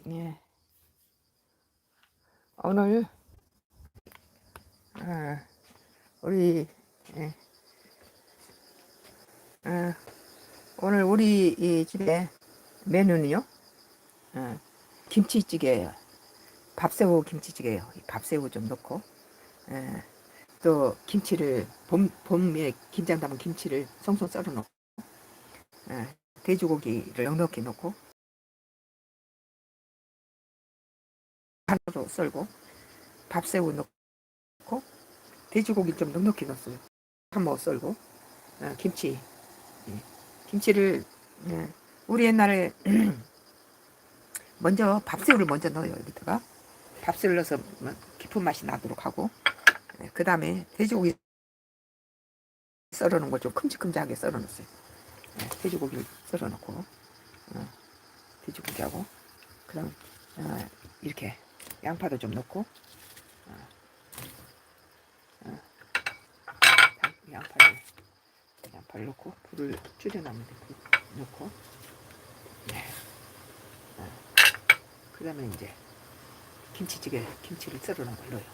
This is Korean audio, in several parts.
예, 오늘 어, 우리 예, 어, 오늘 우리 이 집에 메뉴는요, 어, 김치찌개예요. 밥새우 김치찌개예요. 이 밥새우 좀 넣고 예, 또 김치를 봄에 김장 담은 김치를 송송 썰어 놓고 예, 돼지고기를 넉넉히 넣고 하나로 썰고 밥새우 넣고 돼지고기 좀 넉넉히 넣었어요. 한번 썰고 김치 예, 김치를 예, 우리 옛날에 먼저 밥새우를 먼저 넣어요. 여기다가 밥새우를 넣어서 깊은 맛이 나도록 하고 그 다음에 돼지고기 썰어 놓은 걸 좀 큼직큼직하게 썰어 놓았어요. 돼지고기를 썰어 놓고 돼지고기하고 그 다음 이렇게 양파도 좀 넣고 양파를 넣고 불을 줄여놨는데 불 넣고 그 다음에 이제 김치를 썰어 놓은 걸 넣어요.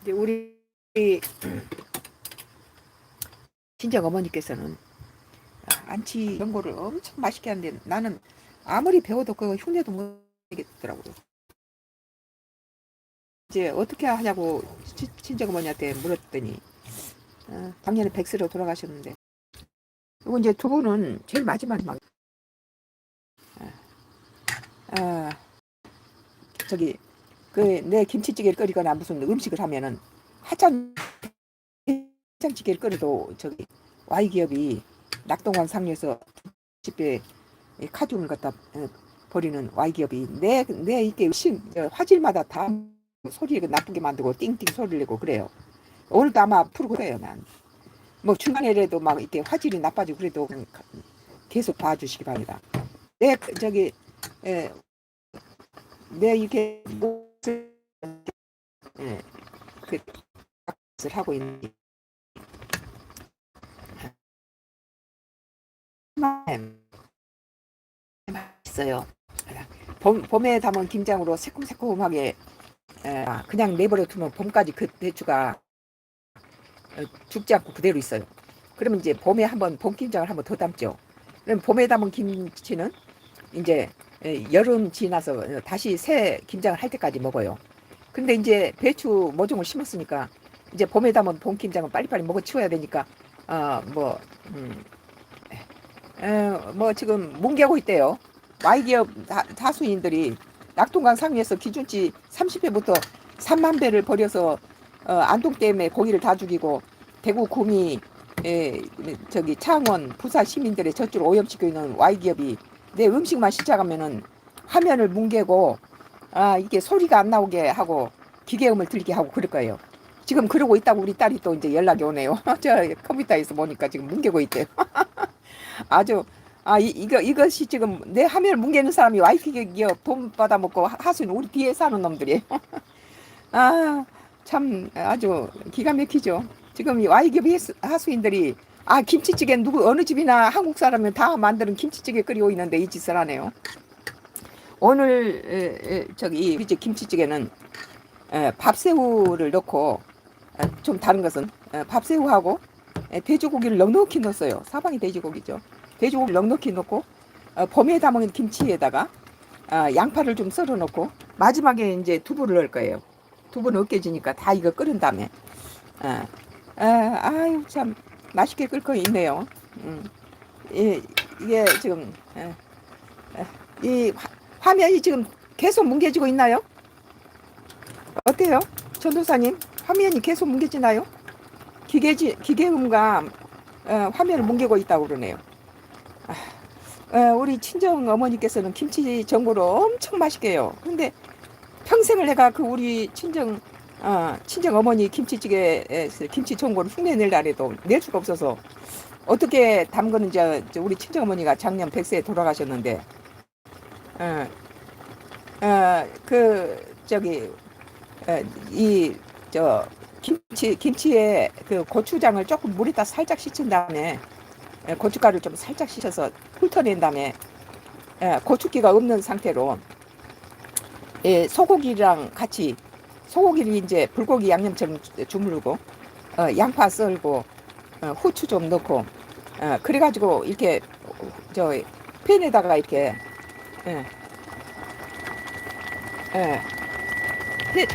이제 우리 친정 어머니께서는 안치 이런 거를 엄청 맛있게 하는데 나는 아무리 배워도 그 흉내도 못 내겠더라고요. 이제 어떻게 하냐고 친정 어머니한테 물었더니 작년에 백세로 돌아가셨는데 그리고 이제 두 분은 제일 마지막에 막 아, 저기 그 내 김치찌개를 끓이거나 무슨 음식을 하면은 하찮 된장찌개를 끓여도 저기 Y기업이 낙동강 상류에서 집에 카둥을 갖다 버리는 Y기업이 내 이게 화질마다 다 소리를 나쁘게 만들고 띵띵 소리를 내고 그래요. 오늘도 아마 풀고 그래요. 난 뭐 중간에라도 막 이렇게 화질이 나빠지고 그래도 계속 봐주시기 바랍니다. 내 저기 에, 내 이렇게 예, 그 짓을 하고 있는 있어요. 봄에 담은 김장으로 새콤새콤하게 그냥 내버려 두면 봄까지 그 배추가 죽지 않고 그대로 있어요. 그러면 이제 봄에 한번 봄 김장을 한번 더 담죠. 그럼 봄에 담은 김치는 이제 여름 지나서 다시 새 김장을 할 때까지 먹어요. 근데 이제 배추 모종을 심었으니까 이제 봄에 담은 봄 김장은 빨리빨리 먹어 치워야 되니까 뭐 뭐 지금 뭉개고 있대요. Y기업 다수인들이 낙동강 상류에서 기준치 30회부터 3만 배를 버려서 안동댐에 고기를 다 죽이고 대구 구미 저기 창원 부산 시민들의 젖줄 오염시키고 있는 Y기업이 내 음식만 시작하면은 화면을 뭉개고 이게 소리가 안 나오게 하고 기계음을 들리게 하고 그럴 거예요. 지금 그러고 있다고 우리 딸이 또 이제 연락이 오네요. 저 컴퓨터에서 보니까 지금 뭉개고 있대요. 아주 이것이 지금 내 화면을 뭉개는 사람이 와이프 기업 돈 받아먹고 하수는 우리 뒤에 사는 놈들이에요. 참 아주 기가 막히죠. 지금 이 와이기업 하수인들이 김치찌개 누구 어느 집이나 한국 사람은 다 만드는 김치찌개 끓이고 있는데 이 짓을 하네요. 오늘 저기 이제 김치찌개는 밥새우를 넣고 좀 다른 것은 밥새우하고 돼지고기를 넉넉히 넣었어요. 사방이 돼지고기죠. 돼지고기를 넉넉히 넣고 봄에 담은 김치에다가 양파를 좀 썰어 넣고 마지막에 이제 두부를 넣을 거예요. 두부는 으깨지니까 다 이거 끓은 다음에 아유 참 맛있게 끓고 있네요. 이게 지금 이 화면이 지금 계속 뭉개지고 있나요? 어때요? 전도사님 화면이 계속 뭉개지나요? 기계음과 화면을 뭉개고 있다고 그러네요. 우리 친정 어머니께서는 김치 전골을 엄청 맛있게 해요. 근데 평생을 내가 그 우리 친정 어머니 김치찌개에서 김치 전골을 흉내 낼 날에도 낼 수가 없어서 어떻게 담그는지 우리 친정 어머니가 작년 100세에 돌아가셨는데 어, 그 저기 이저 김치에 그 고추장을 조금 물에다 살짝 씻은 다음에 고춧가루를 좀 살짝 씻어서 훑어낸 다음에 고춧기가 없는 상태로 소고기랑 같이 소고기를 이제 불고기 양념처럼 주무르고 양파 썰고 후추 좀 넣고 그래가지고 이렇게 저 팬에다가 이렇게 예, 예, 팬,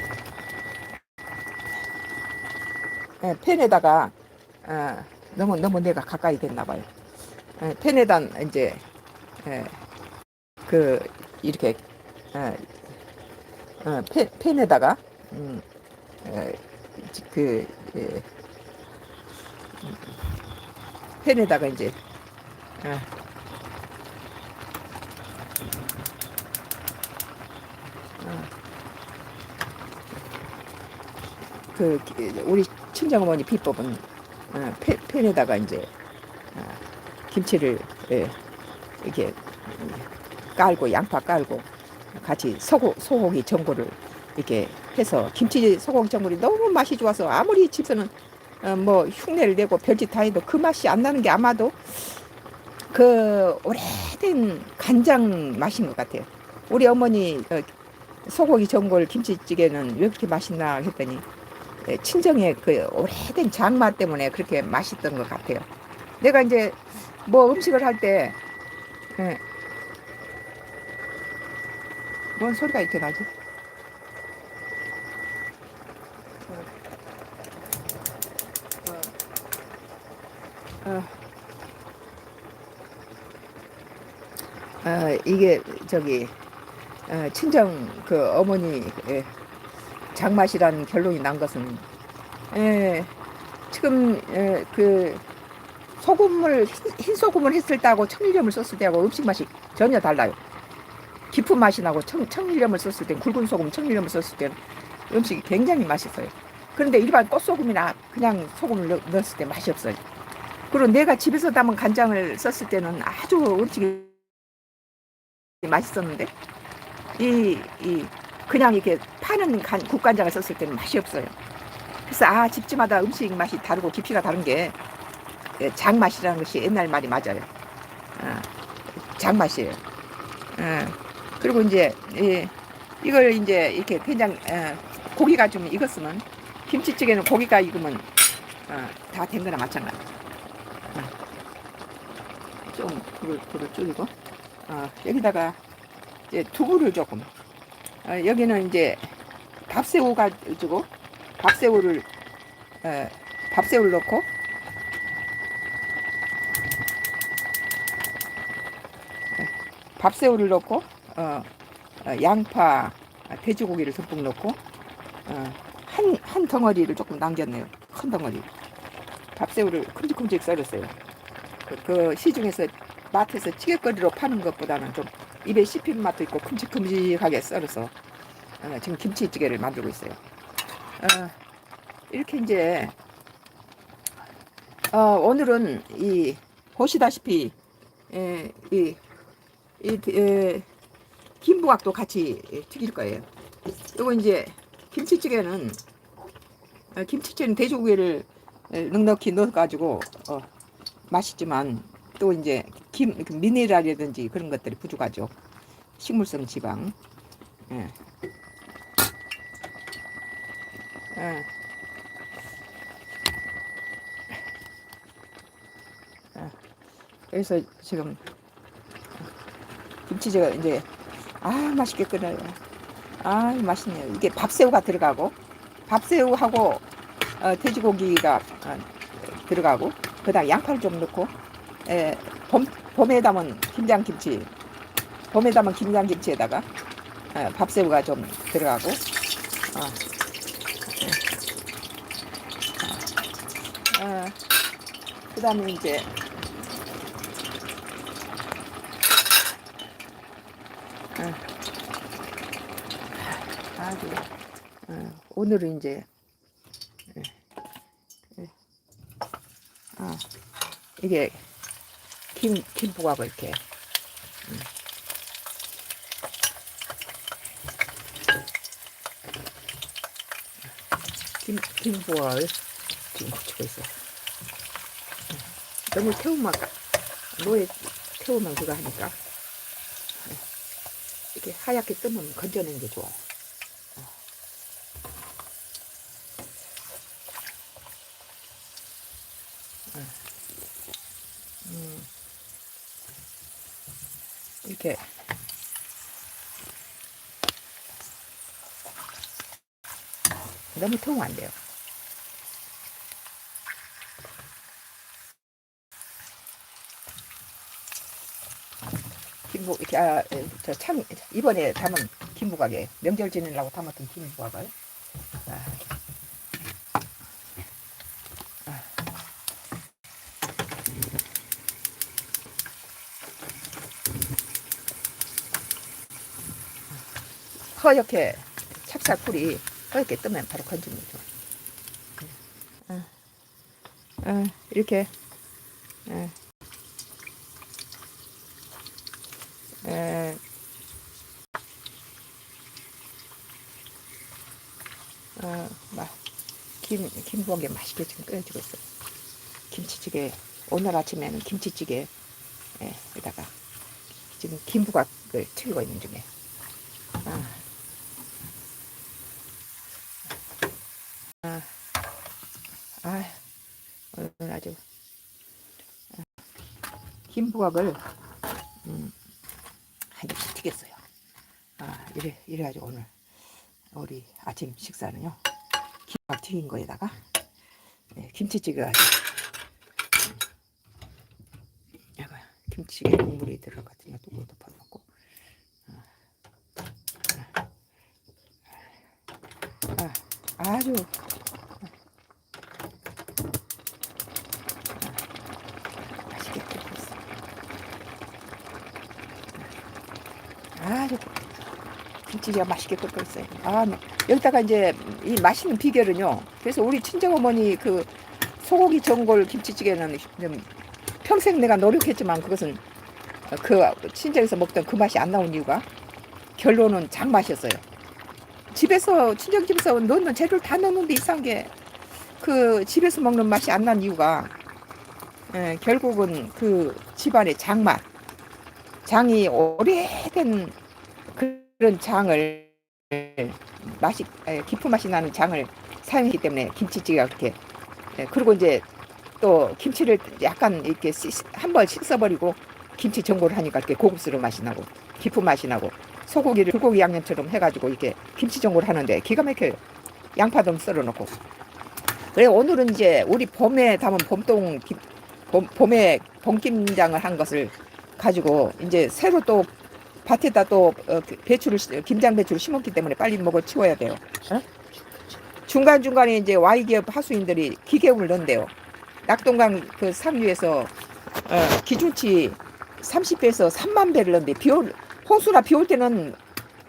팬에다가 너무 내가 가까이 됐나 봐요. 팬에다 이제 예, 그 이렇게 예, 팬에다가 음, 예, 그 예, 팬에다가 이제 예, 그 우리 친정어머니 비법은 팬에다가 이제 김치를 이렇게 깔고 양파 깔고 같이 소고기 전골을 이렇게 해서 김치 소고기 전골이 너무 맛이 좋아서 아무리 집에서는 뭐 흉내를 내고 별짓 다 해도 그 맛이 안 나는 게 아마도 그 오래된 간장 맛인 것 같아요. 우리 어머니 소고기 전골 김치찌개는 왜 그렇게 맛있나 했더니 친정의 그 오래된 장맛 때문에 그렇게 맛있던 것 같아요. 내가 이제 뭐 음식을 할 때, 뭔 소리가 이렇게 나지? 어, 이게 저기 친정 그 어머니 장맛이라는 결론이 난 것은 지금 그 소금을 흰 소금을 했을 때하고 청일염을 썼을 때하고 음식 맛이 전혀 달라요. 깊은 맛이 나고 청일염을 썼을 때 굵은 소금 청일염을 썼을 때는 음식이 굉장히 맛있어요. 그런데 일반 꽃소금이나 그냥 소금을 넣었을 때 맛이 없어요. 그리고 내가 집에서 담은 간장을 썼을 때는 아주 음식이 맛있었는데 이 그냥 이렇게 파는 국간장을 썼을 때는 맛이 없어요. 그래서 집집마다 음식 맛이 다르고 깊이가 다른 게 장맛이라는 것이 옛날 말이 맞아요. 장맛이에요. 그리고 이제 이걸 이제 이렇게 된장 고기가 좀 익었으면 김치찌개는 고기가 익으면 다 된 거나 마찬가지. 좀 불을 줄이고 여기다가 이제 두부를 조금 여기는 이제 밥새우 가지고 밥새우를 넣고 밥새우를 넣고 양파 돼지고기를 듬뿍 넣고 한 덩어리를 조금 남겼네요. 큰 덩어리 밥새우를 큼직큼직 썰었어요. 그 시중에서 마트에서 찌개거리로 파는 것보다는 좀 입에 씹히는 맛도 있고 큼직큼직하게 썰어서 지금 김치찌개를 만들고 있어요. 이렇게 이제 오늘은 보시다시피 김부각도 같이 튀길 거예요. 이거 이제 김치찌개는 돼지고기를 넉넉히 넣어가지고 맛있지만 또 이제 미네랄이라든지 그런 것들이 부족하죠. 식물성 지방. 그래서 지금 김치찌개가 이제 맛있게 끓여요. 맛있네요. 이게 밥새우가 들어가고 밥새우하고 돼지고기가 들어가고 그다음 양파를 좀 넣고 봄에 담은 김장김치에다가 밥새우가 좀 들어가고 그 다음에 이제 오늘은 이제 이게 김부각을 이렇게 김부각을 지금 고치고 있어요. 너무 태우면 노에 태우면 그거 하니까 이렇게 하얗게 뜨면 건져내는 게 좋아. 이렇게 너무 태우면 안 돼요. 김부 이렇게 저 참 이번에 담은 김부각에 명절 지내려고 담았던 김부각을 허옇게 찹쌀풀이 허옇게 뜨면 바로 건지는 거죠. 이렇게 막 김부각에 맛있게 지금 끓여지고 있어요. 김치찌개 오늘 아침에는 김치찌개 에다가 지금 김부각을 튀기고 있는 중에 오늘 아주 김부각을 한 입씩 튀겼어요. 이래가지고 오늘 우리 아침 식사는요 김부각 튀긴 거에다가 김치찌개가 김치찌개 국물이 들어갔으니까 뚜껑 덮어놓고 아주 맛있게 끓고 있어. 아주 김치찌개가 맛있게 끓고 있어요. 여기다가 이제 이 맛있는 비결은요. 그래서 우리 친정어머니 그 소고기 전골 김치찌개는 좀 평생 내가 노력했지만 그것은 그 친정에서 먹던 그 맛이 안 나온 이유가 결론은 장맛이었어요. 집에서 친정집에서 넣는 재료를 다 넣는데 이상한 게 그 집에서 먹는 맛이 안 난 이유가 결국은 그 집안의 장맛, 장이 오래된 그런 장을 맛이 깊은 맛이 나는 장을 사용했기 때문에 김치찌개가 그렇게 그리고 이제 또 김치를 약간 이렇게 한번 씻어버리고 김치 전골을 하니까 이렇게 고급스러운 맛이 나고 깊은 맛이 나고 소고기를 불고기 양념처럼 해가지고 이렇게 김치 전골을 하는데 기가 막혀요. 양파도 썰어놓고. 그래 오늘은 이제 우리 봄에 담은 봄에 봄김장을 한 것을 가지고 이제 새로 또 밭에다 또 김장 배추를 심었기 때문에 빨리 먹어 치워야 돼요. 중간중간에 이제 Y기업 하수인들이 기계음을 넣는데요. 낙동강 그 상류에서 기준치 30배에서 3만 배를 넣는데 홍수나 비 올 때는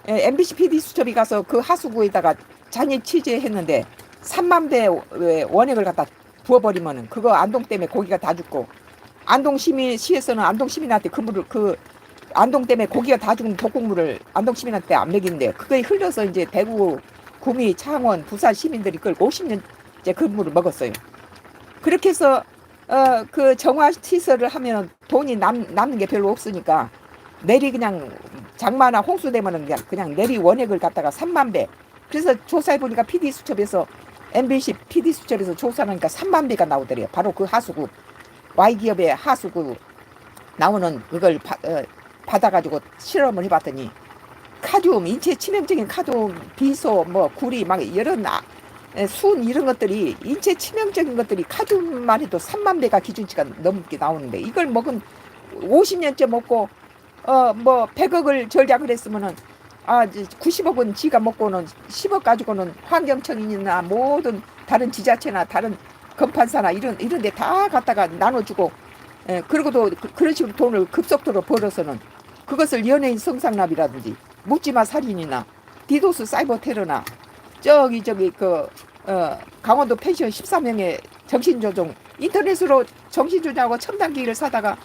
MBC PD 수첩이 가서 그 하수구에다가 잔입 취재했는데 3만 배 원액을 갖다 부어버리면은 그거 안동 때문에 고기가 다 죽고 시에서는 안동 시민한테 그 안동 때문에 고기가 다 죽은 독국물을 안동 시민한테 안 먹이는데 그거에 흘려서 이제 대구, 구미, 창원, 부산 시민들이 그걸 50년째 그 물을 먹었어요. 그렇게 해서 그 정화 시설을 하면 돈이 남는 게 별로 없으니까 내리 그냥 장마나 홍수 되면은 그냥 내리 원액을 갖다가 3만 배. 그래서 조사해 보니까 PD 수첩에서 MBC PD 수첩에서 조사하니까 3만 배가 나오더래요. 바로 그 하수구 Y기업의 하수구 나오는 그걸 받아가지고 실험을 해봤더니 카듐 인체 치명적인 카듐, 비소, 뭐 구리 막 이런 순 이런 것들이 인체 치명적인 것들이 카듐만 해도 3만 배가 기준치가 넘게 나오는데 이걸 먹은 50년째 먹고 뭐 100억을 절약을 했으면은 90억은 지가 먹고는 10억 가지고는 환경청이나 모든 다른 지자체나 다른 건판사나 이런 데 다 갖다가 나눠주고 그리고도 그런 식으로 돈을 급속도로 벌어서는 그것을 연예인 성상납이라든지 묻지마 살인이나 디도스 사이버 테러나 저기 강원도 펜션 14명의 정신조종 인터넷으로 정신조종하고 첨단기기를 사다가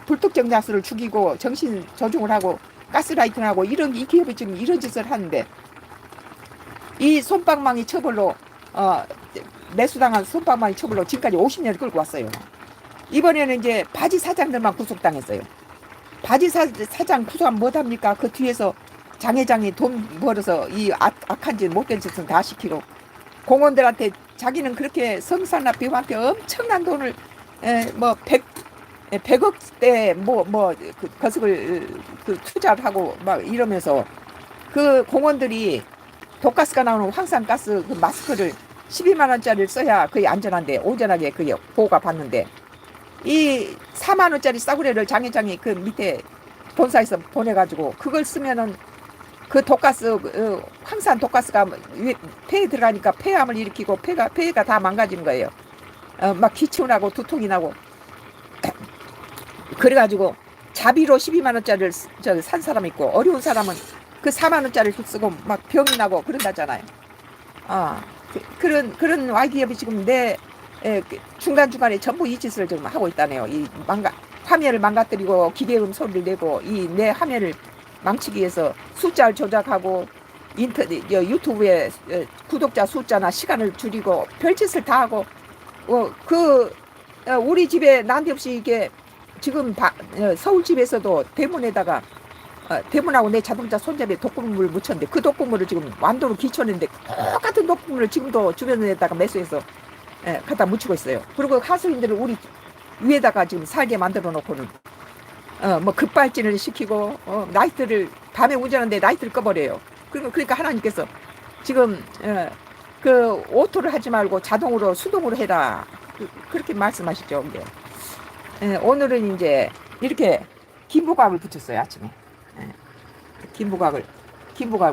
불특정 다수를 죽이고 정신조종을 하고 가스라이팅을 하고 이런 이 기업이 지금 이런 짓을 하는데 이 솜방망이 처벌로 매수당한 솜방망이 처벌로 지금까지 50년을 끌고 왔어요. 이번에는 이제 바지 사장들만 구속당했어요. 사장 구속하면 못합니까? 그 뒤에서 장회장이 돈 벌어서 이 악한 짓 못된 짓은 다 시키고 공원들한테 자기는 그렇게 성산나 비한테 엄청난 돈을 뭐 100억대 그 거석을 그 투자를 하고 막 이러면서 그 공원들이 독가스가 나오는 황산가스 그 마스크를 12만 원짜리를 써야 그게 안전한데 온전하게 그게 보호가 받는데 이 4만 원짜리 싸구려를 장회장이 그 밑에 본사에서 보내가지고 그걸 쓰면은 그 독가스 황산 독가스가 폐에 들어가니까 폐암을 일으키고 폐가 다 망가지는 거예요. 막 기침나고 두통이 나고 그래가지고 자비로 12만 원짜리를 산 사람 있고 어려운 사람은 그 4만 원짜리를 쓰고 막 병이 나고 그런다잖아요. 아 그런 와이기업이 지금 내 중간중간에 전부 이 짓을 지금 하고 있다네요. 이 화면을 망가뜨리고 기계음 소리를 내고 이 내 화면을 망치기 위해서 숫자를 조작하고 유튜브에 구독자 숫자나 시간을 줄이고 별짓을 다 하고 우리 집에 난데없이 이게 지금 서울집에서도 대문에다가 대문하고 내 자동차 손잡이에 독극물을 묻혔는데 그 독극물을 지금 완도로 기쳐냈는데 똑같은 독극물을 지금도 주변에다가 매수해서 갖다 묻히고 있어요. 그리고 하수인들을 우리 위에다가 지금 살게 만들어 놓고는 뭐 급발진을 시키고 라이트를 밤에 운전하는데 라이트를 꺼버려요. 그러니까 하나님께서 지금 그 오토를 하지 말고 자동으로 수동으로 해라 그렇게 말씀하시죠. 오늘은 이제 이렇게 김부각을 붙였어요. 아침에 김부각을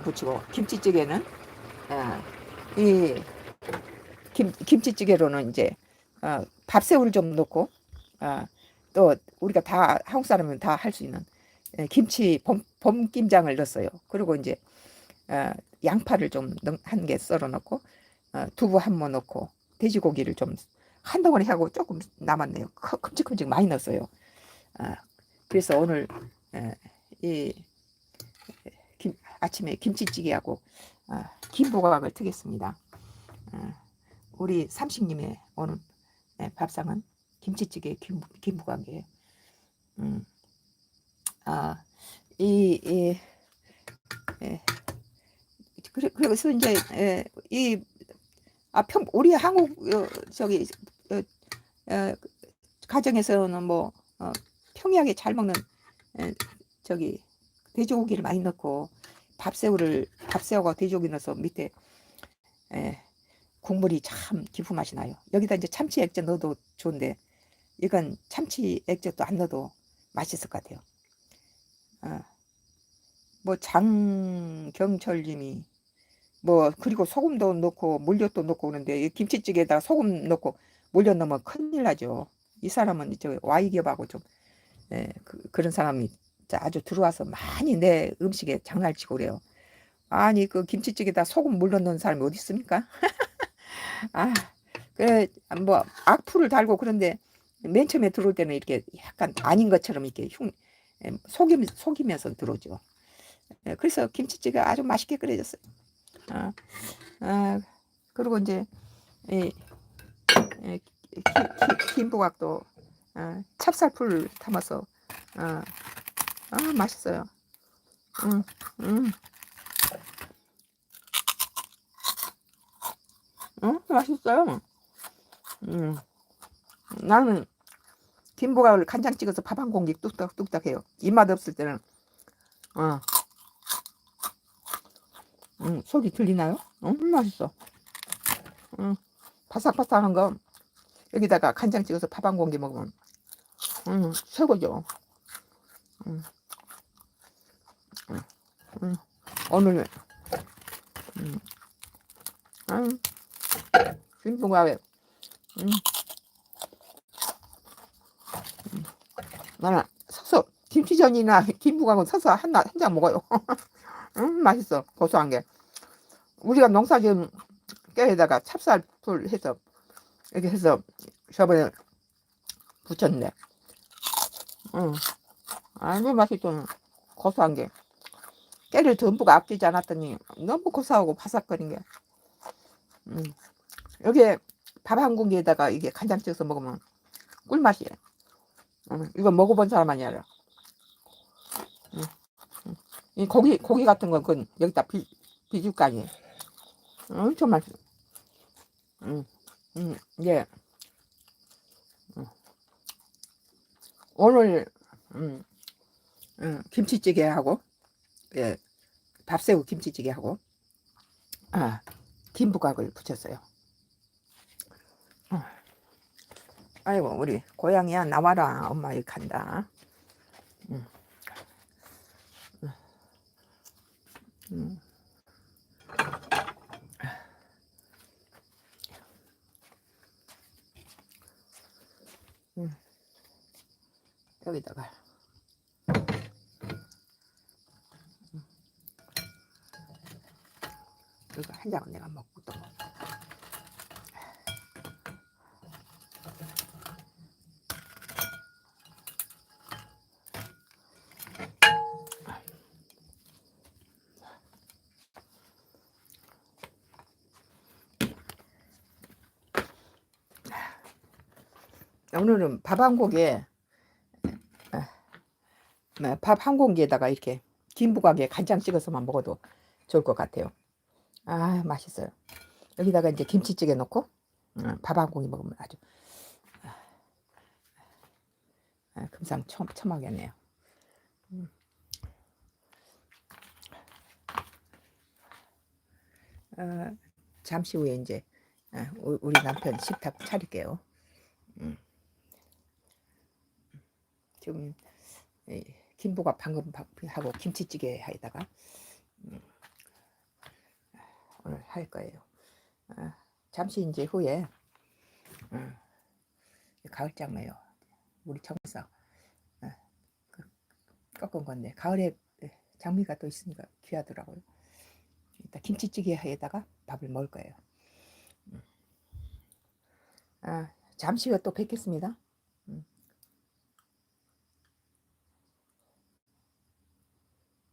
붙이고 김치찌개는 이 김치찌개로는 이제 밥새우를 좀 넣고 또 우리가 다 한국 사람은 다 할 수 있는 김치 봄김장을 넣었어요. 그리고 이제 양파를 좀 한 개 썰어 넣고 두부 한 모 넣고 돼지고기를 좀 한 덩어리 하고 조금 남았네요. 큼직큼직 많이 넣었어요. 그래서 오늘 이 아침에 김치찌개하고 김부각을 트겠습니다. 우리 삼식님의 오늘 밥상은 김치찌개 김부각이에요. 그래서 이제 우리 한국 저기 가정에서는 뭐 평이하게 잘 먹는 저기 돼지고기를 많이 넣고 밥새우가 돼지고기 넣어서 밑에 국물이 참 깊은 맛이 나요. 여기다 이제 참치 액젓 넣어도 좋은데 이건 참치 액젓도 안 넣어도 맛있을 것 같아요. 뭐 장경철님이 뭐 그리고 소금도 넣고 물엿도 넣고 그러는데 김치찌개에다가 소금 넣고 물엿 넣으면 큰일 나죠. 이 사람은 저 와이기업하고 좀 그런 사람이 아주 들어와서 많이 내 음식에 장난치고 그래요. 아니 그 김치찌개에다 소금 물엿 넣는 사람이 어디 있습니까? 뭐 악플을 달고 그런데 맨 처음에 들어올 때는 이렇게 약간 아닌 것처럼 이렇게 속이면서 들어오죠. 그래서 김치찌개가 아주 맛있게 끓여졌어요. 그리고 이제 김부각도 찹쌀풀 담아서 맛있어요. 맛있어요. 나는 김부각을 간장 찍어서 밥 한 공기 뚝딱뚝딱 해요. 입맛 없을 때는 소리 들리나요? 맛있어. 바삭바삭한 거 여기다가 간장 찍어서 밥 한 공기 먹으면 최고죠. 오늘 김부각에 나는 서서 김치전이나 김부각은 서서 한 장 먹어요. 맛있어. 고소한 게. 우리가 농사 지은 깨에다가 찹쌀풀 해서 이렇게 해서 저번에 부쳤는데 아주 맛있죠. 고소한 게. 깨를 전부 아끼지 않았더니 너무 고소하고 바삭거린 게. 여기에 밥 한 공기에다가 이게 간장 찍어서 먹으면 꿀맛이에요. 이거 먹어본 사람만이 알아. 음, 이 고기 같은 건 그건 여기다 비줄 거 아니에요. 엄청 맛있어. 예. 오늘 김치찌개하고 예, 밥새우 김치찌개하고 김부각을 부쳤어요. 아이고 우리 고양이야 나와라 엄마 여기 간다. 음, 음, 음. 여기다가 이거 한 장은 내가 먹고 또 먹어. 오늘은 밥 한 공기에 밥 한 공기에다가 이렇게 김부각에 간장 찍어서만 먹어도 좋을 것 같아요. 아 맛있어요. 여기다가 이제 김치찌개 넣고 밥 한 공기 먹으면 아주 금상첨화겠네요. 잠시 후에 이제 우리 남편 식탁 차릴게요. 지금 김부각 방금 하고 김치찌개 하다가 오늘 할 거예요. 잠시 이제 후에 가을장마요. 우리 청사 꺾은 건데 가을에 장미가 또 있으니까 귀하더라고요. 일단 김치찌개에다가 밥을 먹을 거예요. 잠시 후에 또 뵙겠습니다.